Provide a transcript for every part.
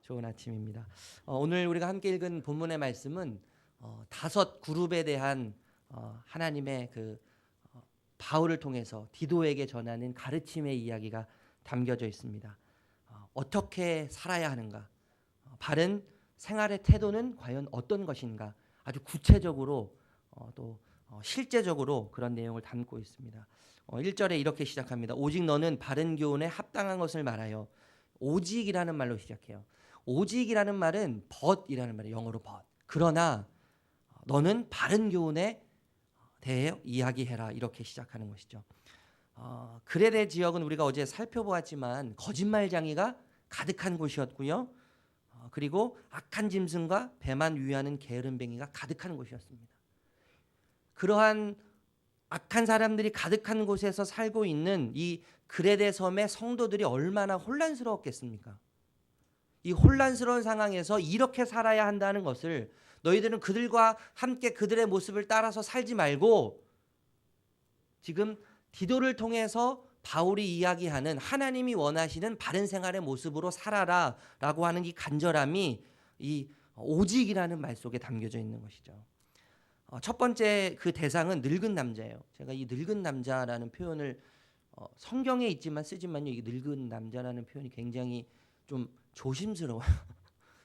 좋은 아침입니다. 오늘 우리가 함께 읽은 본문의 말씀은 다섯 그룹에 대한 하나님의 바울을 통해서 디도에게 전하는 가르침의 이야기가 담겨져 있습니다. 어떻게 살아야 하는가? 바른 생활의 태도는 과연 어떤 것인가? 아주 구체적으로 또 실제적으로 그런 내용을 담고 있습니다. 1절에 이렇게 시작합니다. 오직 너는 바른 교훈에 합당한 것을 말하여. 오직이라는 말로 시작해요. 오직이라는 말은 but이라는 말이에요. 영어로 but. 그러나 너는 바른 교훈에 대해 이야기해라. 이렇게 시작하는 것이죠. 그레데 지역은 우리가 어제 살펴보았지만 거짓말쟁이가 가득한 곳이었고요. 그리고 악한 짐승과 배만 위하는 게으름뱅이가 가득한 곳이었습니다. 그러한 악한 사람들이 가득한 곳에서 살고 있는 이 그레데 섬의 성도들이 얼마나 혼란스러웠겠습니까? 이 혼란스러운 상황에서 이렇게 살아야 한다는 것을 너희들은 그들과 함께 그들의 모습을 따라서 살지 말고 지금 디도를 통해서 바울이 이야기하는 하나님이 원하시는 바른 생활의 모습으로 살아라 라고 하는 이 간절함이 이 오직이라는 말 속에 담겨져 있는 것이죠. 첫 번째 그 대상은 늙은 남자예요. 제가 이 늙은 남자라는 표현을 성경에 있지만 쓰지만요. 이 늙은 남자라는 표현이 굉장히 좀 조심스러워요.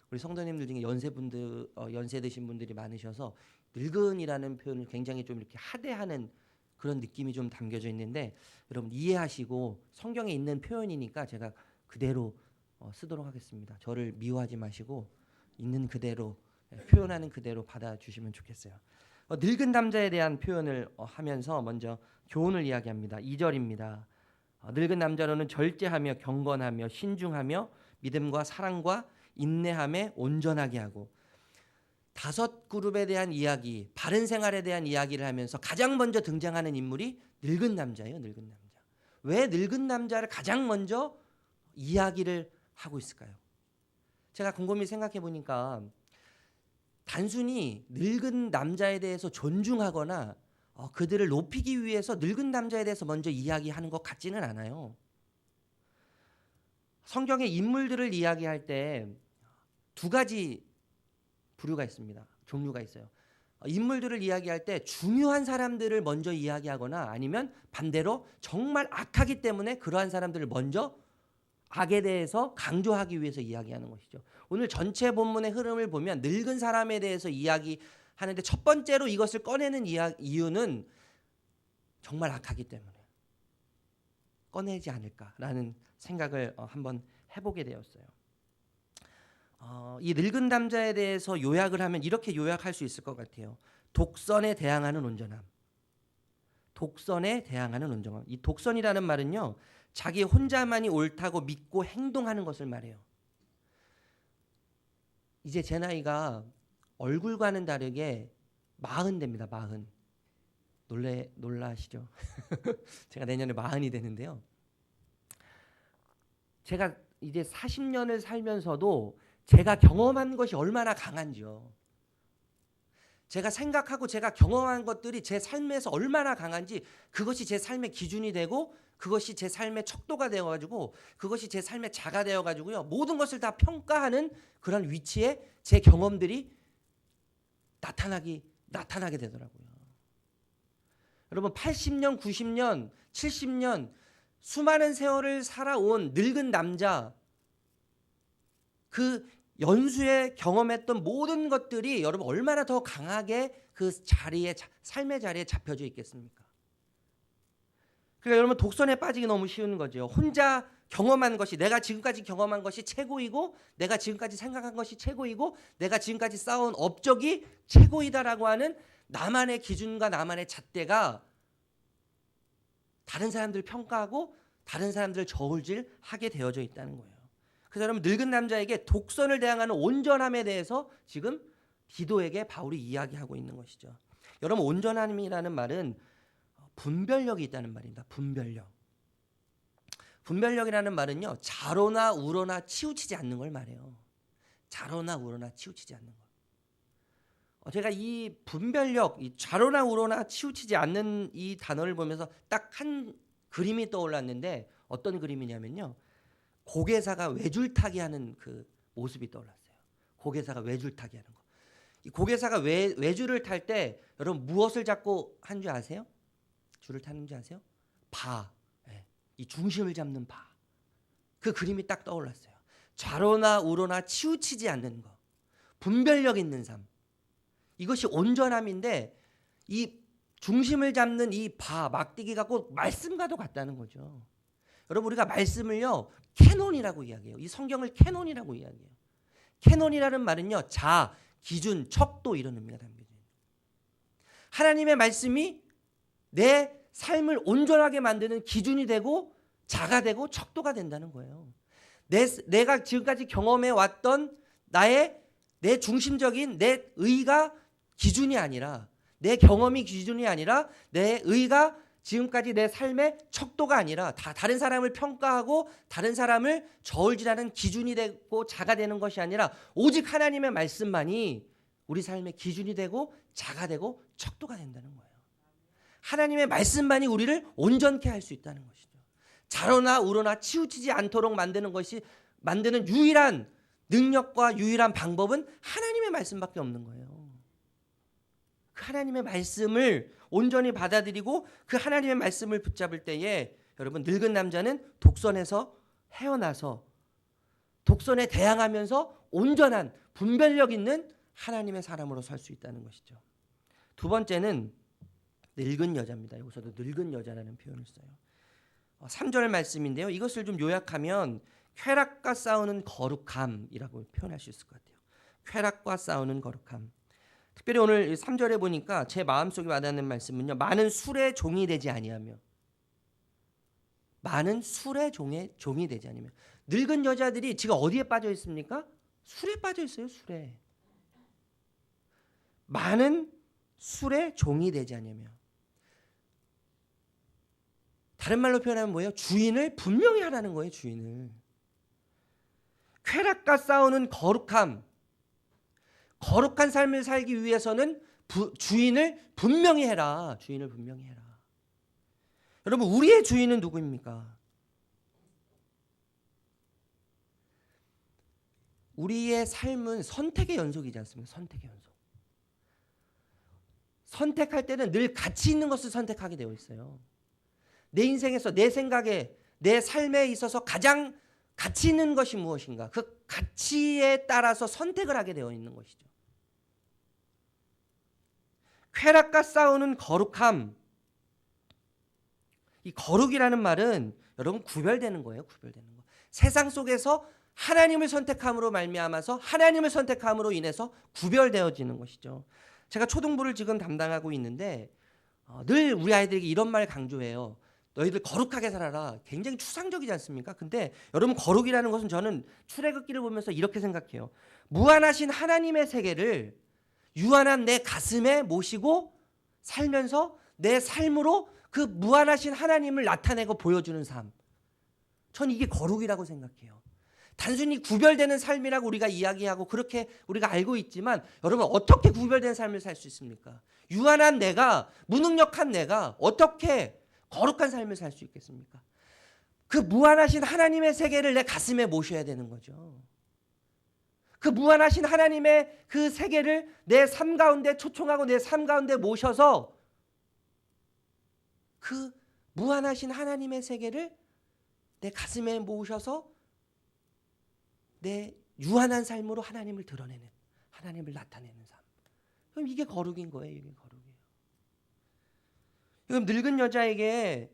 우리 성도님들 중에 연세 드신 분들이 많으셔서 늙은이라는 표현을 굉장히 좀 이렇게 하대하는 그런 느낌이 좀 담겨져 있는데 여러분 이해하시고 성경에 있는 표현이니까 제가 그대로 쓰도록 하겠습니다. 저를 미워하지 마시고 있는 그대로 표현하는 그대로 받아주시면 좋겠어요. 늙은 남자에 대한 표현을 하면서 먼저 교훈을 이야기합니다. 2절입니다. 늙은 남자로는 절제하며 경건하며 신중하며 믿음과 사랑과 인내함에 온전하게 하고. 다섯 그룹에 대한 이야기, 바른 생활에 대한 이야기를 하면서 가장 먼저 등장하는 인물이 늙은 남자예요. 늙은 남자. 왜 늙은 남자를 가장 먼저 이야기를 하고 있을까요? 제가 곰곰이 생각해 보니까 단순히 늙은 남자에 대해서 존중하거나 그들을 높이기 위해서 늙은 남자에 대해서 먼저 이야기하는 것 같지는 않아요. 성경의 인물들을 이야기할 때 두 가지 부류가 있습니다. 종류가 있어요. 인물들을 이야기할 때 중요한 사람들을 먼저 이야기하거나 아니면 반대로 정말 악하기 때문에 그러한 사람들을 먼저 악에 대해서 강조하기 위해서 이야기하는 것이죠. 오늘 전체 본문의 흐름을 보면 늙은 사람에 대해서 이야기하는데 첫 번째로 이것을 꺼내는 이유는 정말 악하기 때문에 꺼내지 않을까라는 생각을 한번 해보게 되었어요. 이 늙은 남자에 대해서 요약을 하면 이렇게 요약할 수 있을 것 같아요. 독선에 대항하는 온전함. 독선에 대항하는 온전함. 이 독선이라는 말은요. 자기 혼자만이 옳다고 믿고 행동하는 것을 말해요. 이제 제 나이가 얼굴과는 다르게 40 됩니다. 40. 놀라시죠? 제가 내년에 40이 되는데요. 제가 이제 40년을 살면서도 제가 경험한 것이 얼마나 강한지요. 제가 생각하고 제가 경험한 것들이 제 삶에서 얼마나 강한지 그것이 제 삶의 기준이 되고 그것이 제 삶의 척도가 되어가지고 그것이 제 삶의 자가 되어가지고요. 모든 것을 다 평가하는 그런 위치에 제 경험들이 나타나게 되더라고요. 여러분 80년, 90년, 70년 수많은 세월을 살아온 늙은 남자 그 연수에 경험했던 모든 것들이 여러분 얼마나 더 강하게 그 자리에 삶의 자리에 잡혀져 있겠습니까? 그러니까 여러분 독선에 빠지기 너무 쉬운 거죠. 혼자 경험한 것이 내가 지금까지 경험한 것이 최고이고 내가 지금까지 생각한 것이 최고이고 내가 지금까지 쌓아온 업적이 최고이다라고 하는 나만의 기준과 나만의 잣대가 다른 사람들을 평가하고 다른 사람들을 저울질하게 되어져 있다는 거예요. 그래서 여러분 늙은 남자에게 독선을 대항하는 온전함에 대해서 지금 디도에게 바울이 이야기하고 있는 것이죠. 여러분 온전함이라는 말은 분별력이 있다는 말입니다. 분별력이라는 말은요. 자로나 우로나 치우치지 않는 걸 말해요. 자로나 우로나 치우치지 않는 것. 제가 이 분별력, 이 자로나 우로나 치우치지 않는 이 단어를 보면서 딱 한 그림이 떠올랐는데 어떤 그림이냐면요. 고개사가 외줄타기 하는 그 모습이 떠올랐어요. 고개사가 외줄 타기 하는 거. 이 고개사가 외줄을 탈 때 여러분 무엇을 잡고 한 줄 아세요? 줄을 타는 줄 아세요? 바. 예. 이 중심을 잡는 바. 그 그림이 딱 떠올랐어요. 좌로나 우로나 치우치지 않는 거. 분별력 있는 삶. 이것이 온전함인데 이 중심을 잡는 이 바, 막대기가 꼭 말씀과도 같다는 거죠. 여러분 우리가 말씀을요 캐논이라고 이야기해요. 이 성경을 캐논이라고 이야기해요. 캐논이라는 말은요 자, 기준, 척도 이런 의미가 담겨져 있는 거예요. 하나님의 말씀이 내 삶을 온전하게 만드는 기준이 되고 자가 되고 척도가 된다는 거예요. 내가 지금까지 경험해 왔던 내 중심적인 내 의가 기준이 아니라 내 경험이 기준이 아니라 내 의가 지금까지 내 삶의 척도가 아니라 다른 사람을 평가하고 다른 사람을 저울질하는 기준이 되고 자가 되는 것이 아니라 오직 하나님의 말씀만이 우리 삶의 기준이 되고 자가 되고 척도가 된다는 거예요. 하나님의 말씀만이 우리를 온전케 할 수 있다는 것이죠. 좌로나 우로나 치우치지 않도록 만드는 유일한 능력과 유일한 방법은 하나님의 말씀밖에 없는 거예요. 그 하나님의 말씀을 온전히 받아들이고 그 하나님의 말씀을 붙잡을 때에 여러분 늙은 남자는 독선에서 헤어나서 독선에 대항하면서 온전한 분별력 있는 하나님의 사람으로 살 수 있다는 것이죠. 두 번째는 늙은 여자입니다. 여기서도 늙은 여자라는 표현을 써요. 3절 말씀인데요. 이것을 좀 요약하면 쾌락과 싸우는 거룩함이라고 표현할 수 있을 것 같아요. 쾌락과 싸우는 거룩함. 특별히 오늘 3절에 보니까 제 마음속에 와닿는 말씀은요. 많은 술의 종이 되지 아니하며 많은 술의 종이 되지 아니하며 늙은 여자들이 지금 어디에 빠져 있습니까? 술에 빠져 있어요. 술에. 많은 술의 종이 되지 아니하며 다른 말로 표현하면 뭐예요? 주인을 분명히 하라는 거예요. 주인을. 쾌락과 싸우는 거룩함. 거룩한 삶을 살기 위해서는 주인을 분명히 해라. 주인을 분명히 해라. 여러분 우리의 주인은 누구입니까? 우리의 삶은 선택의 연속이지 않습니까? 선택의 연속. 선택할 때는 늘 가치 있는 것을 선택하게 되어 있어요. 내 인생에서 내 생각에 내 삶에 있어서 가장 가치 있는 것이 무엇인가? 그 가치에 따라서 선택을 하게 되어 있는 것이죠. 쾌락과 싸우는 거룩함. 이 거룩이라는 말은 여러분 구별되는 거예요. 구별되는 거. 세상 속에서 하나님을 선택함으로 말미암아서 하나님을 선택함으로 인해서 구별되어지는 것이죠. 제가 초등부를 지금 담당하고 있는데 늘 우리 아이들에게 이런 말 강조해요. 너희들 거룩하게 살아라. 굉장히 추상적이지 않습니까? 근데 여러분 거룩이라는 것은 저는 출애굽기를 보면서 이렇게 생각해요. 무한하신 하나님의 세계를 유한한 내 가슴에 모시고 살면서 내 삶으로 그 무한하신 하나님을 나타내고 보여주는 삶. 전 이게 거룩이라고 생각해요. 단순히 구별되는 삶이라고 우리가 이야기하고 그렇게 우리가 알고 있지만 여러분 어떻게 구별된 삶을 살 수 있습니까? 유한한 내가, 무능력한 내가 어떻게 거룩한 삶을 살 수 있겠습니까? 그 무한하신 하나님의 세계를 내 가슴에 모셔야 되는 거죠. 그 무한하신 하나님의 그 세계를 내 삶 가운데 초청하고 내 삶 가운데 모셔서 그 무한하신 하나님의 세계를 내 가슴에 모셔서 내 유한한 삶으로 하나님을 드러내는, 하나님을 나타내는 삶. 그럼 이게 거룩인 거예요. 이게 거룩이에요. 그럼 늙은 여자에게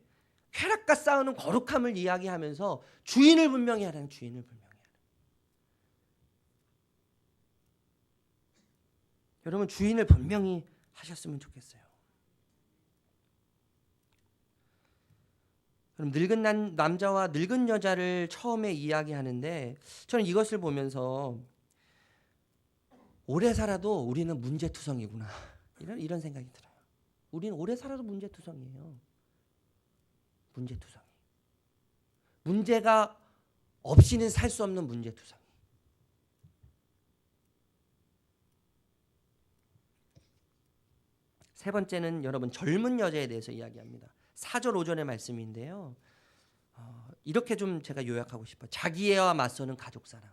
쾌락과 싸우는 거룩함을 이야기하면서 주인을 분명히 하라는, 주인을 분명히 하라는. 여러분 주인을 분명히 하셨으면 좋겠어요. 그럼 늙은 남자와 늙은 여자를 처음에 이야기하는데 저는 이것을 보면서 오래 살아도 우리는 문제투성이구나 이런 생각이 들어요. 우리는 오래 살아도 문제투성이에요. 문제투성이. 문제가 없이는 살 수 없는 문제투성이. 세 번째는 여러분 젊은 여자에 대해서 이야기합니다. 4절 5절의 말씀인데요. 이렇게 좀 제가 요약하고 싶어요. 자기애와 맞서는 가족사랑.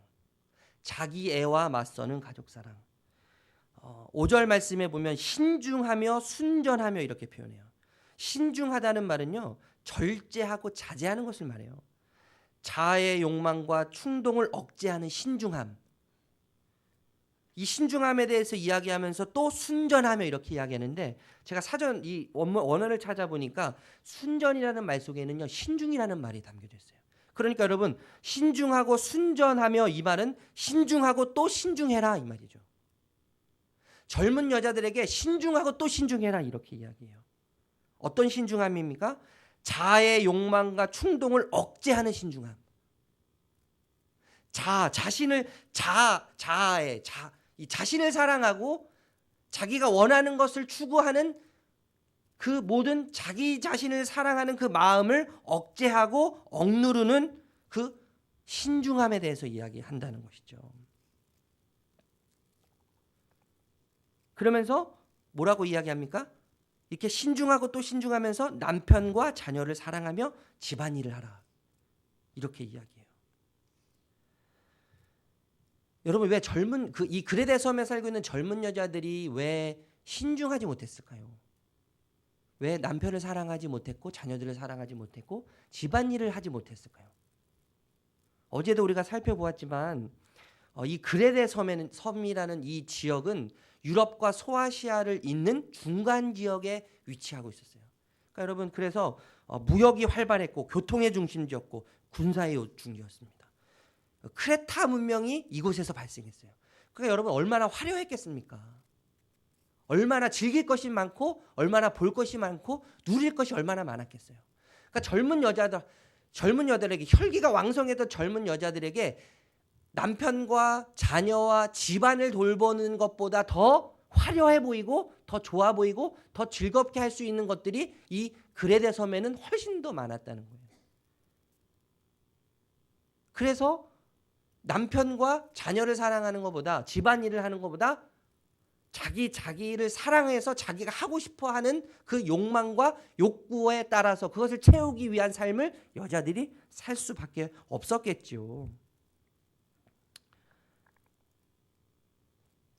자기 애와 맞서는 가족 사랑. 5절 말씀에 보면 신중하며 순전하며 이렇게 표현해요. 신중하다는 말은요, 절제하고 자제하는 것을 말해요. 자아의 욕망과 충동을 억제하는 신중함. 이 신중함에 대해서 이야기하면서 또 순전하며 이렇게 이야기하는데, 제가 사전 이 원어를 찾아보니까 순전이라는 말 속에는요, 신중이라는 말이 담겨져 있어요. 그러니까 여러분, 신중하고 순전하며, 이 말은 신중하고 또 신중해라 이 말이죠. 젊은 여자들에게 신중하고 또 신중해라 이렇게 이야기해요. 어떤 신중함입니까? 자아의 욕망과 충동을 억제하는 신중함. 이 자신을 사랑하고 자기가 원하는 것을 추구하는 그 모든 자기 자신을 사랑하는 그 마음을 억제하고 억누르는 그 신중함에 대해서 이야기한다는 것이죠. 그러면서 뭐라고 이야기합니까? 이렇게 신중하고 또 신중하면서 남편과 자녀를 사랑하며 집안일을 하라. 이렇게 이야기해요. 여러분, 왜 이 그레데 섬에 살고 있는 젊은 여자들이 왜 신중하지 못했을까요? 왜 남편을 사랑하지 못했고 자녀들을 사랑하지 못했고 집안일을 하지 못했을까요? 어제도 우리가 살펴보았지만 이 그레데 섬이라는 이 지역은 유럽과 소아시아를 잇는 중간 지역에 위치하고 있었어요. 그러니까 여러분, 그래서 무역이 활발했고 교통의 중심지였고 군사의 중지였습니다. 크레타 문명이 이곳에서 발생했어요. 그러니까 여러분, 얼마나 화려했겠습니까? 얼마나 즐길 것이 많고 얼마나 볼 것이 많고 누릴 것이 얼마나 많았겠어요. 그러니까 젊은 여자들에게, 혈기가 왕성했던 젊은 여자들에게 남편과 자녀와 집안을 돌보는 것보다 더 화려해 보이고 더 좋아 보이고 더 즐겁게 할 수 있는 것들이 이 그레데 섬에는 훨씬 더 많았다는 거예요. 그래서 남편과 자녀를 사랑하는 것보다, 집안일을 하는 것보다 자기를 사랑해서 자기가 하고 싶어 하는 그 욕망과 욕구에 따라서 그것을 채우기 위한 삶을 여자들이 살 수밖에 없었겠죠.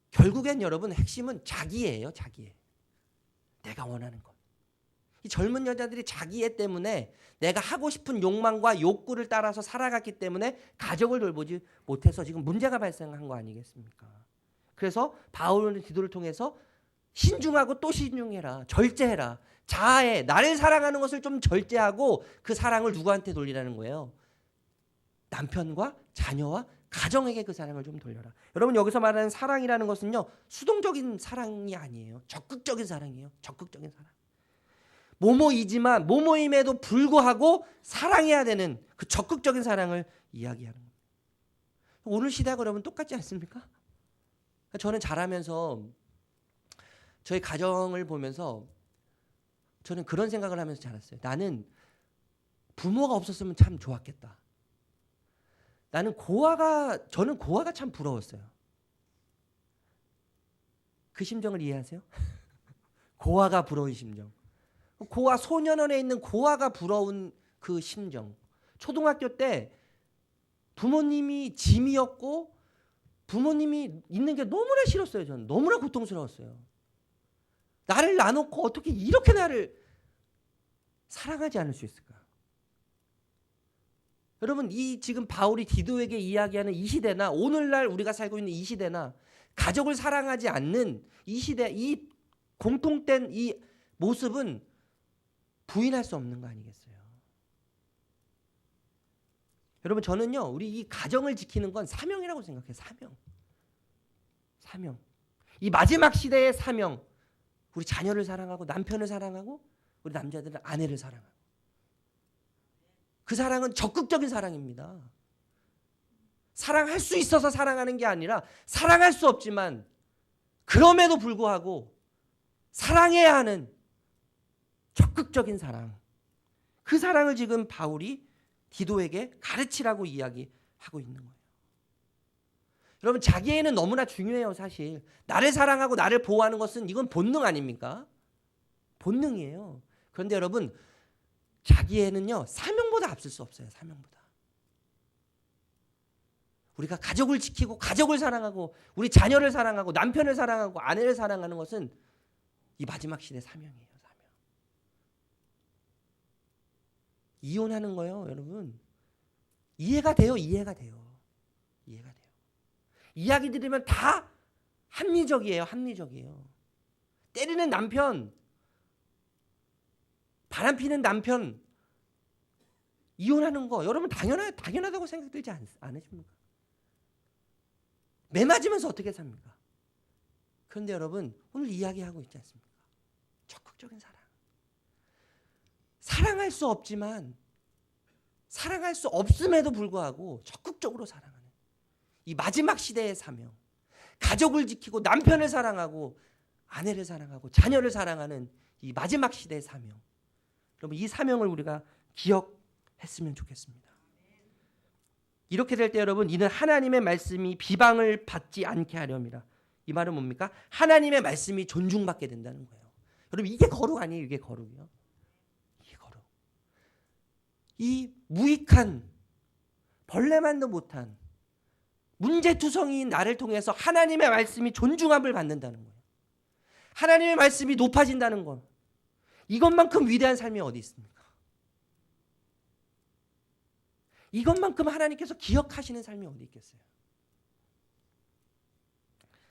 결국엔 여러분, 핵심은 자기예요. 자기애. 내가 원하는 것. 이 젊은 여자들이 자기애 때문에, 내가 하고 싶은 욕망과 욕구를 따라서 살아갔기 때문에 가족을 돌보지 못해서 지금 문제가 발생한 거 아니겠습니까? 그래서 바울은 디도를 통해서 신중하고 또 신중해라. 절제해라. 자아에 나를 사랑하는 것을 좀 절제하고 그 사랑을 누구한테 돌리라는 거예요? 남편과 자녀와 가정에게 그 사랑을 좀 돌려라. 여러분, 여기서 말하는 사랑이라는 것은요, 수동적인 사랑이 아니에요. 적극적인 사랑이에요. 적극적인 사랑. 모모이지만 모모임에도 불구하고 사랑해야 되는 그 적극적인 사랑을 이야기하는 겁니다. 오늘 시대가 여러분 똑같지 않습니까? 저는 자라면서 저희 가정을 보면서 저는 그런 생각을 하면서 자랐어요. 나는 부모가 없었으면 참 좋았겠다. 저는 고아가 참 부러웠어요. 그 심정을 이해하세요? 고아가 부러운 심정. 고아, 소년원에 있는 고아가 부러운 그 심정. 초등학교 때 부모님이 짐이었고 부모님이 있는 게 너무나 싫었어요. 저는 너무나 고통스러웠어요. 나를 놔놓고 어떻게 이렇게 나를 사랑하지 않을 수 있을까? 여러분, 이 지금 바울이 디도에게 이야기하는 이 시대나 오늘날 우리가 살고 있는 이 시대나 가족을 사랑하지 않는 이 시대, 이 공통된 이 모습은 부인할 수 없는 거 아니겠어요? 여러분, 저는요, 우리 이 가정을 지키는 건 사명이라고 생각해요. 사명. 이 마지막 시대의 사명. 우리 자녀를 사랑하고 남편을 사랑하고 우리 남자들은 아내를 사랑하고. 그 사랑은 적극적인 사랑입니다. 사랑할 수 있어서 사랑하는 게 아니라 사랑할 수 없지만 그럼에도 불구하고 사랑해야 하는 적극적인 사랑. 그 사랑을 지금 바울이 디도에게 가르치라고 이야기하고 있는 거예요. 여러분, 자기애는 너무나 중요해요. 사실 나를 사랑하고 나를 보호하는 것은 이건 본능 아닙니까? 본능이에요. 그런데 여러분, 자기애는요, 사명보다 앞설 수 없어요. 사명보다. 우리가 가족을 지키고 가족을 사랑하고 우리 자녀를 사랑하고 남편을 사랑하고 아내를 사랑하는 것은 이 마지막 시대 사명이에요. 사명. 이혼하는 거요, 여러분. 이해가 돼요. 이해가 돼요. 이해가 돼요. 이야기 들으면 다 합리적이에요. 합리적이에요. 때리는 남편, 바람피는 남편 이혼하는 거 여러분 당연하다고 생각들지 않으십니까? 매 맞으면서 어떻게 삽니까? 그런데 여러분 오늘 이야기하고 있지 않습니까? 적극적인 사랑. 사랑할 수 없지만 사랑할 수 없음에도 불구하고 적극적으로 사랑하는 이 마지막 시대의 사명. 가족을 지키고 남편을 사랑하고 아내를 사랑하고 자녀를 사랑하는 이 마지막 시대의 사명. 여러분 이 사명을 우리가 기억했으면 좋겠습니다. 이렇게 될 때 여러분 이는 하나님의 말씀이 비방을 받지 않게 하렵니다. 이 말은 뭡니까? 하나님의 말씀이 존중받게 된다는 거예요. 여러분 이게 거룩 아니에요? 이게 거룩이요. 이게 거룩. 이 무익한 벌레만도 못한 문제투성이인 나를 통해서 하나님의 말씀이 존중함을 받는다는 거예요. 하나님의 말씀이 높아진다는 것. 이것만큼 위대한 삶이 어디 있습니까? 이것만큼 하나님께서 기억하시는 삶이 어디 있겠어요?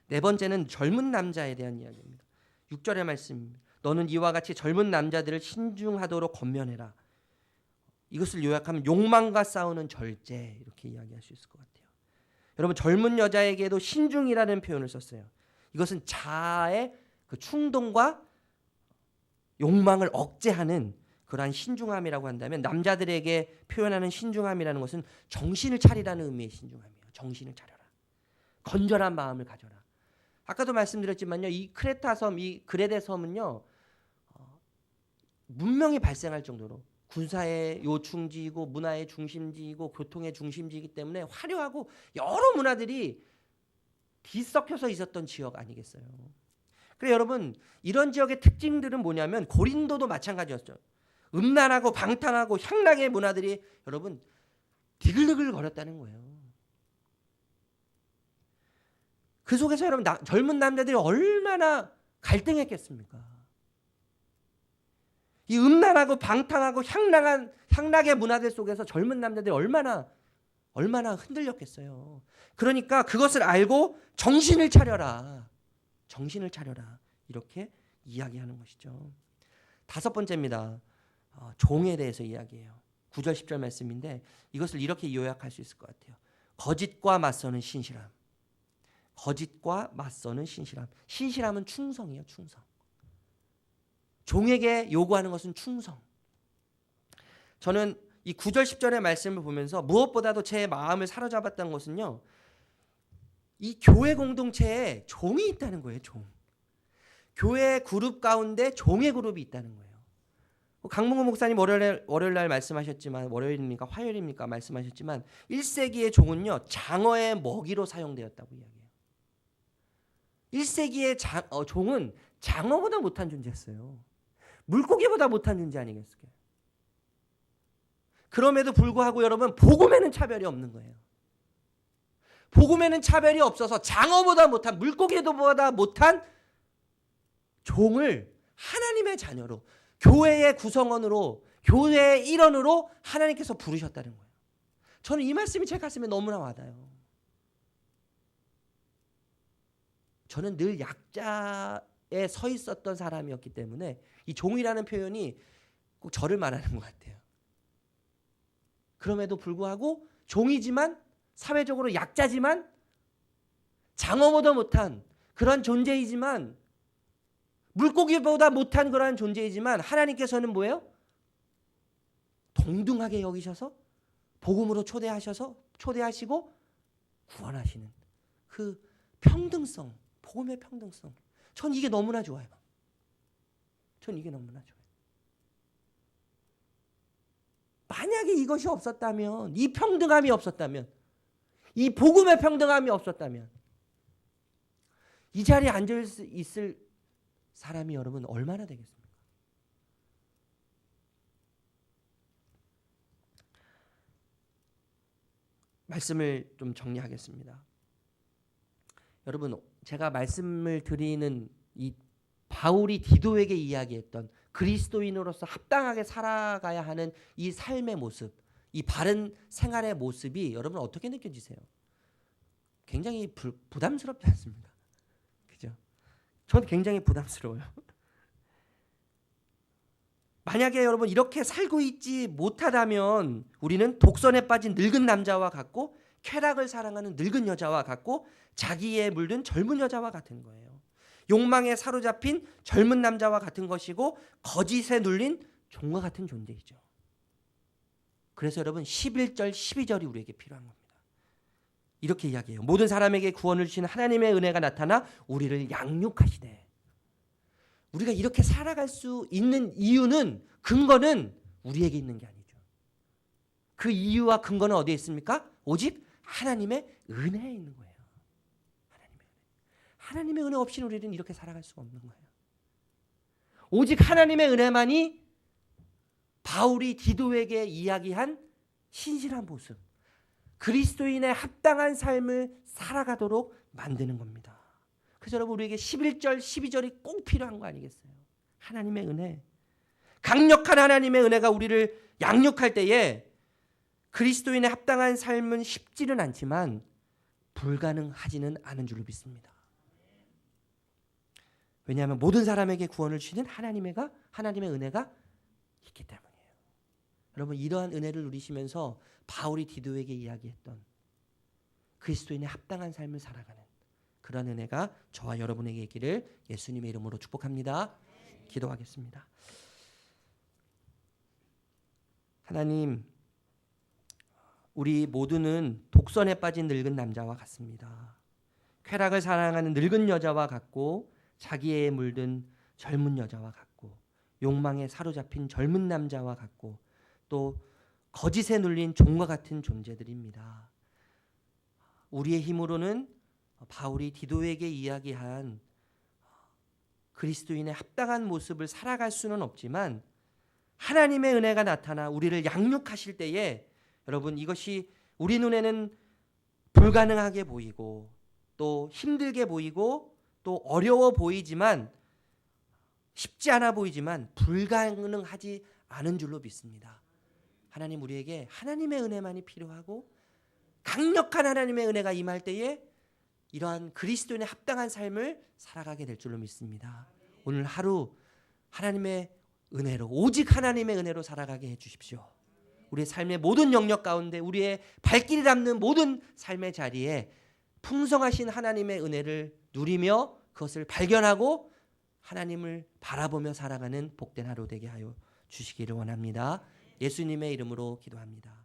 네 번째는 젊은 남자에 대한 이야기입니다. 6절의 말씀입니다. 너는 이와 같이 젊은 남자들을 신중하도록 권면해라. 이것을 요약하면 욕망과 싸우는 절제 이렇게 이야기할 수 있을 것 같아요. 여러분 젊은 여자에게도 신중이라는 표현을 썼어요. 이것은 자아의 그 충동과 욕망을 억제하는 그러한 신중함이라고 한다면 남자들에게 표현하는 신중함이라는 것은 정신을 차리라는 의미의 신중함이에요. 정신을 차려라. 건전한 마음을 가져라. 아까도 말씀드렸지만요. 이 크레타 섬, 이 그레데 섬은요. 문명이 발생할 정도로 군사의 요충지이고 문화의 중심지이고 교통의 중심지이기 때문에 화려하고 여러 문화들이 뒤섞여서 있었던 지역 아니겠어요. 그래 여러분 이런 지역의 특징들은 뭐냐면 고린도도 마찬가지였죠. 음란하고 방탕하고 향락의 문화들이 여러분 디글디글 거렸다는 거예요. 그 속에서 여러분 젊은 남자들이 얼마나 갈등했겠습니까? 이 음란하고 방탕하고 향락의 문화들 속에서 젊은 남자들이 얼마나 흔들렸겠어요. 그러니까 그것을 알고 정신을 차려라. 정신을 차려라. 이렇게 이야기하는 것이죠. 다섯 번째입니다. 종에 대해서 이야기해요. 9절 10절 말씀인데 이것을 이렇게 요약할 수 있을 것 같아요. 거짓과 맞서는 신실함. 거짓과 맞서는 신실함. 신실함은 충성이에요. 충성. 종에게 요구하는 것은 충성. 저는 이 9절 10절의 말씀을 보면서 무엇보다도 제 마음을 사로잡았던 것은요. 이 교회 공동체에 종이 있다는 거예요. 종. 교회 그룹 가운데 종의 그룹이 있다는 거예요. 강문구 목사님 월요일 날 말씀하셨지만 월요일입니까 화요일입니까 말씀하셨지만 1세기의 종은요. 장어의 먹이로 사용되었다고 이야기해요. 1세기의 종은 장어보다 못한 존재였어요. 물고기보다 못한 존재 아니겠어요? 그럼에도 불구하고 여러분 복음에는 차별이 없는 거예요. 복음에는 차별이 없어서 장어보다 못한 물고기보다 못한 종을 하나님의 자녀로 교회의 구성원으로 교회의 일원으로 하나님께서 부르셨다는 거예요. 저는 이 말씀이 제 가슴에 너무나 와닿아요. 저는 늘 약자에 서 있었던 사람이었기 때문에 이 종이라는 표현이 꼭 저를 말하는 것 같아요. 그럼에도 불구하고 종이지만 사회적으로 약자지만 장어보다 못한 그런 존재이지만 물고기보다 못한 그러한 존재이지만 하나님께서는 뭐예요? 동등하게 여기셔서 복음으로 초대하시고 구원하시는 그 평등성, 복음의 평등성. 전 이게 너무나 좋아요. 전 이게 너무나 좋아요. 만약에 이것이 없었다면, 이 평등함이 없었다면, 이 복음의 평등함이 없었다면 이 자리에 앉아 있을 사람이 여러분 얼마나 되겠습니까? 말씀을 좀 정리하겠습니다. 여러분, 제가 말씀을 드리는 이 바울이 디도에게 이야기했던 그리스도인으로서 합당하게 살아가야 하는 이 삶의 모습, 이 바른 생활의 모습이 여러분 어떻게 느껴지세요? 굉장히 부담스럽지 않습니까? 그죠? 저는 굉장히 부담스러워요. 만약에 여러분 이렇게 살고 있지 못하다면 우리는 독선에 빠진 늙은 남자와 같고 쾌락을 사랑하는 늙은 여자와 같고 자기에 물든 젊은 여자와 같은 거예요. 욕망에 사로잡힌 젊은 남자와 같은 것이고 거짓에 눌린 종과 같은 존재이죠. 그래서 여러분 11절 12절이 우리에게 필요한 겁니다. 이렇게 이야기해요. 모든 사람에게 구원을 주신 하나님의 은혜가 나타나 우리를 양육하시되. 우리가 이렇게 살아갈 수 있는 이유는, 근거는 우리에게 있는 게 아니죠. 그 이유와 근거는 어디에 있습니까? 오직 하나님의 은혜에 있는 거예요. 하나님의 은혜 없이는 우리는 이렇게 살아갈 수가 없는 거예요. 오직 하나님의 은혜만이 바울이 디도에게 이야기한 신실한 모습, 그리스도인의 합당한 삶을 살아가도록 만드는 겁니다. 그래서 여러분 우리에게 11절 12절이 꼭 필요한 거 아니겠어요? 하나님의 은혜. 강력한 하나님의 은혜가 우리를 양육할 때에 그리스도인의 합당한 삶은 쉽지는 않지만 불가능하지는 않은 줄로 믿습니다. 왜냐하면 모든 사람에게 구원을 주시는 하나님의 은혜가 있기 때문이에요. 여러분 이러한 은혜를 누리시면서 바울이 디도에게 이야기했던 그리스도인의 합당한 삶을 살아가는 그런 은혜가 저와 여러분에게 있기를 예수님의 이름으로 축복합니다. 기도하겠습니다. 하나님, 우리 모두는 독선에 빠진 늙은 남자와 같습니다. 쾌락을 사랑하는 늙은 여자와 같고 자기애에 물든 젊은 여자와 같고 욕망에 사로잡힌 젊은 남자와 같고 또 거짓에 눌린 종과 같은 존재들입니다. 우리의 힘으로는 바울이 디도에게 이야기한 그리스도인의 합당한 모습을 살아갈 수는 없지만 하나님의 은혜가 나타나 우리를 양육하실 때에 여러분 이것이 우리 눈에는 불가능하게 보이고 또 힘들게 보이고 또 어려워 보이지만 쉽지 않아 보이지만 불가능하지 않은 줄로 믿습니다. 하나님 우리에게 하나님의 은혜만이 필요하고 강력한 하나님의 은혜가 임할 때에 이러한 그리스도인의 합당한 삶을 살아가게 될 줄로 믿습니다. 오늘 하루 하나님의 은혜로 오직 하나님의 은혜로 살아가게 해주십시오. 우리의 삶의 모든 영역 가운데 우리의 발길이 닿는 모든 삶의 자리에 풍성하신 하나님의 은혜를 누리며 그것을 발견하고 하나님을 바라보며 살아가는 복된 하루 되게 하여 주시기를 원합니다. 예수님의 이름으로 기도합니다.